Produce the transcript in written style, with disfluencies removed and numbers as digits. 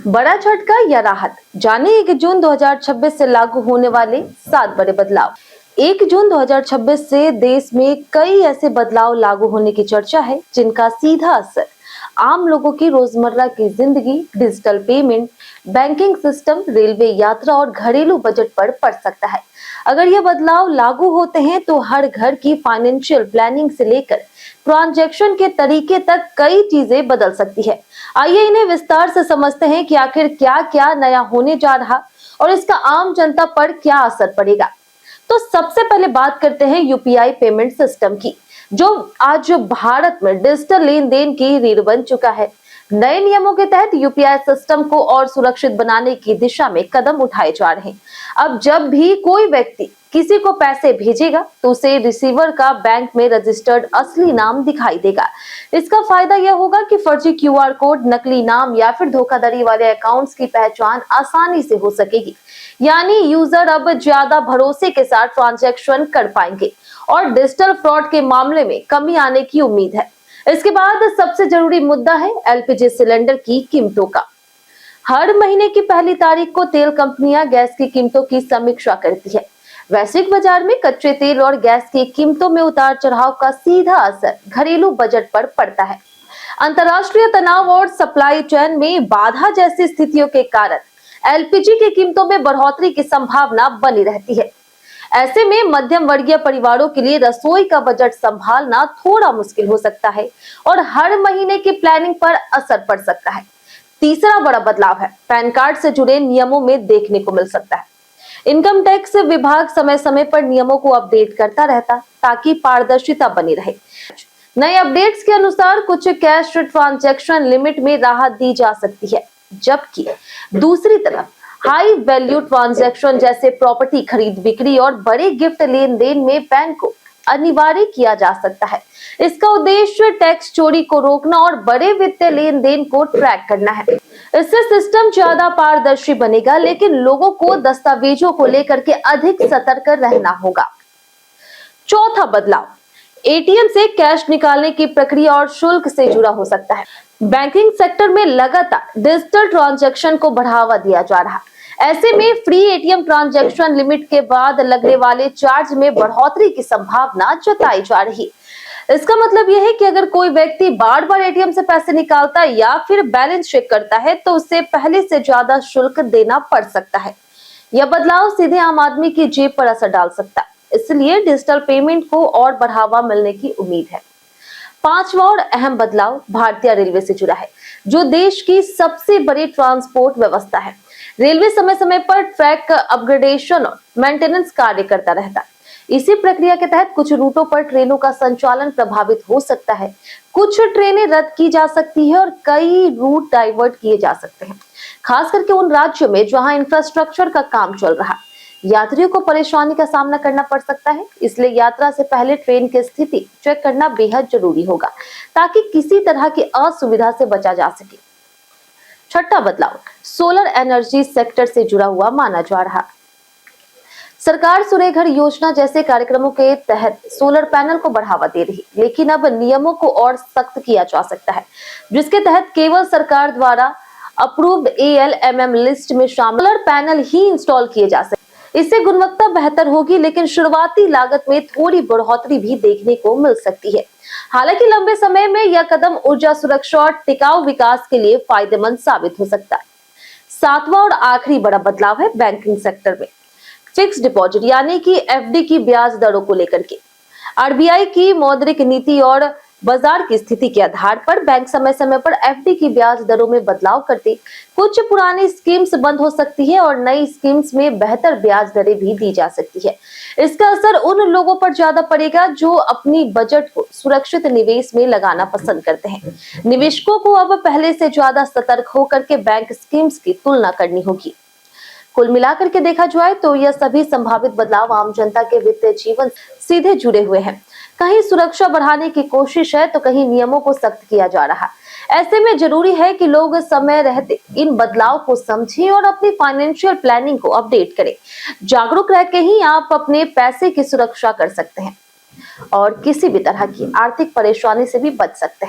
बड़ा झटका या राहत, जाने 1 जून 2026 से लागू होने वाले 7 बड़े बदलाव। 1 जून 2026 से देश में कई ऐसे बदलाव लागू होने की चर्चा है जिनका सीधा असर आम लोगों की रोजमर्रा की जिंदगी, digital payment, banking system, railway यात्रा और घरेलू बजट पर पड़ सकता है। अगर ये बदलाव लागू होते हैं तो हर घर की फाइनेंशियल प्लानिंग से लेकर ट्रांजैक्शन के तरीके तक कई चीजें बदल सकती है। आइए इन्हें विस्तार से समझते हैं कि आखिर क्या क्या नया होने जा रहा और इसका आम जनता पर क्या असर पड़ेगा। तो सबसे पहले बात करते हैं यूपीआई पेमेंट सिस्टम की, जो आज भारत में डिजिटल लेन देन की रीढ़ बन चुका है। नए नियमों के तहत यूपीआई सिस्टम को और सुरक्षित बनाने की दिशा में कदम उठाए जा रहे हैं। अब जब भी कोई व्यक्ति किसी को पैसे भेजेगा तो उसे रिसीवर का बैंक में रजिस्टर्ड असली नाम दिखाई देगा। इसका फायदा यह होगा कि फर्जी क्यूआर कोड, नकली नाम या फिर धोखाधड़ी वाले अकाउंट्स की पहचान आसानी से हो सकेगी। यानी यूजर अब ज्यादा भरोसे के साथ ट्रांजैक्शन कर पाएंगे और डिजिटल फ्रॉड के मामले में कमी आने की उम्मीद है। इसके बाद सबसे जरूरी मुद्दा है एलपीजी सिलेंडर की कीमतों का। हर महीने की पहली तारीख को तेल कंपनियां गैस की कीमतों की समीक्षा करती है। वैश्विक बाजार में कच्चे तेल और गैस की कीमतों में उतार चढ़ाव का सीधा असर घरेलू बजट पर पड़ता है। अंतर्राष्ट्रीय तनाव और सप्लाई चेन में बाधा जैसी स्थितियों के कारण एलपीजी की कीमतों में बढ़ोतरी की संभावना बनी रहती है। ऐसे में मध्यम वर्गीय परिवारों के लिए रसोई का बजट संभालना थोड़ा मुश्किल हो सकता है और हर महीने की प्लानिंग पर असर पड़ सकता है। तीसरा बड़ा बदलाव है पैन कार्ड से जुड़े नियमों में देखने को मिल सकता है। इनकम टैक्स विभाग समय समय पर नियमों को अपडेट करता रहता ताकि पारदर्शिता बनी रहे। नए अपडेट्स के अनुसार कुछ कैश ट्रांजैक्शन लिमिट में राहत दी जा सकती है, जबकि दूसरी तरफ हाई वैल्यू ट्रांजैक्शन जैसे प्रॉपर्टी खरीद बिक्री और बड़े गिफ्ट लेन देन में बैंक को अनिवार्य किया जा सकता है। इसका उद्देश्य टैक्स चोरी को रोकना और बड़े वित्तीय लेन देन को ट्रैक करना है। इससे सिस्टम ज्यादा पारदर्शी बनेगा, लेकिन लोगों को दस्तावेजों को लेकर के अधिक सतर्क रहना होगा। चौथा बदलाव एटीएम से कैश निकालने की प्रक्रिया और शुल्क से जुड़ा हो सकता है। बैंकिंग सेक्टर में लगातार डिजिटल ट्रांजैक्शन को बढ़ावा दिया जा रहा है। ऐसे में फ्री एटीएम ट्रांजैक्शन लिमिट के बाद लगने वाले चार्ज में बढ़ोतरी की संभावना जताई जा रही है। इसका मतलब यह है कि अगर कोई व्यक्ति बार बार एटीएम से पैसे निकालता है या फिर बैलेंस चेक करता है तो उसे पहले से ज्यादा शुल्क देना पड़ सकता है। यह बदलाव सीधे आम आदमी की जेब पर असर डाल सकता है, इसलिए डिजिटल पेमेंट को और बढ़ावा मिलने की उम्मीद है। पांचवा और अहम बदलाव भारतीय रेलवे से जुड़ा है, जो देश की सबसे बड़ी ट्रांसपोर्ट व्यवस्था है। रेलवे समय समय पर ट्रैक अपग्रेडेशन और मेंटेनेंस कार्य करता रहता है। इसी प्रक्रिया के तहत कुछ रूटों पर ट्रेनों का संचालन प्रभावित हो सकता है, कुछ ट्रेनें रद्द की जा सकती है और कई रूट डाइवर्ट किए जा सकते हैं, खास करके उन राज्यों में जहां इंफ्रास्ट्रक्चर का काम चल रहा है। यात्रियों को परेशानी का सामना करना पड़ सकता है, इसलिए यात्रा से पहले ट्रेन की स्थिति चेक करना बेहद जरूरी होगा ताकि किसी तरह की असुविधा से बचा जा सके। छठा बदलाव सोलर एनर्जी सेक्टर से जुड़ा हुआ माना जा रहा। सरकार सूर्य घर योजना जैसे कार्यक्रमों के तहत सोलर पैनल को बढ़ावा दे रही, लेकिन अब नियमों को और सख्त किया जा सकता है, जिसके तहत केवल सरकार द्वारा अप्रूव्ड ALMM लिस्ट में शामिल सोलर पैनल ही इंस्टॉल किए जा सकते। इससे गुणवत्ता बेहतर होगी, लेकिन शुरुआती लागत में थोड़ी बढ़ोतरी भी देखने को मिल सकती है। हालांकि लंबे समय में यह कदम ऊर्जा सुरक्षा और टिकाऊ विकास के लिए फायदेमंद साबित हो सकता है। सातवां और आखिरी बड़ा बदलाव है बैंकिंग सेक्टर में फिक्स डिपॉजिट यानी कि एफडी की ब्याज दरों को लेकर के। आरबीआई की मौद्रिक नीति और बाजार की स्थिति के आधार पर बैंक समय समय पर एफडी की ब्याज दरों में बदलाव करते। कुछ पुरानी स्कीम्स बंद हो सकती है और नई स्कीम्स में बेहतर ब्याज दरें भी दी जा सकती है। इसका असर उन लोगों पर ज्यादा पड़ेगा जो अपनी बजट को सुरक्षित निवेश में लगाना पसंद करते हैं। निवेशकों को अब पहले से ज्यादा सतर्क होकर के बैंक स्कीम्स की तुलना करनी होगी। कुल मिलाकर के देखा जाए तो यह सभी संभावित बदलाव आम जनता के वित्तीय जीवन सीधे जुड़े हुए हैं। कहीं सुरक्षा बढ़ाने की कोशिश है तो कहीं नियमों को सख्त किया जा रहा। ऐसे में जरूरी है कि लोग समय रहते इन बदलाव को समझें और अपनी फाइनेंशियल प्लानिंग को अपडेट करें। जागरूक रह के ही आप अपने पैसे की सुरक्षा कर सकते हैं और किसी भी तरह की आर्थिक परेशानी से भी बच सकते हैं।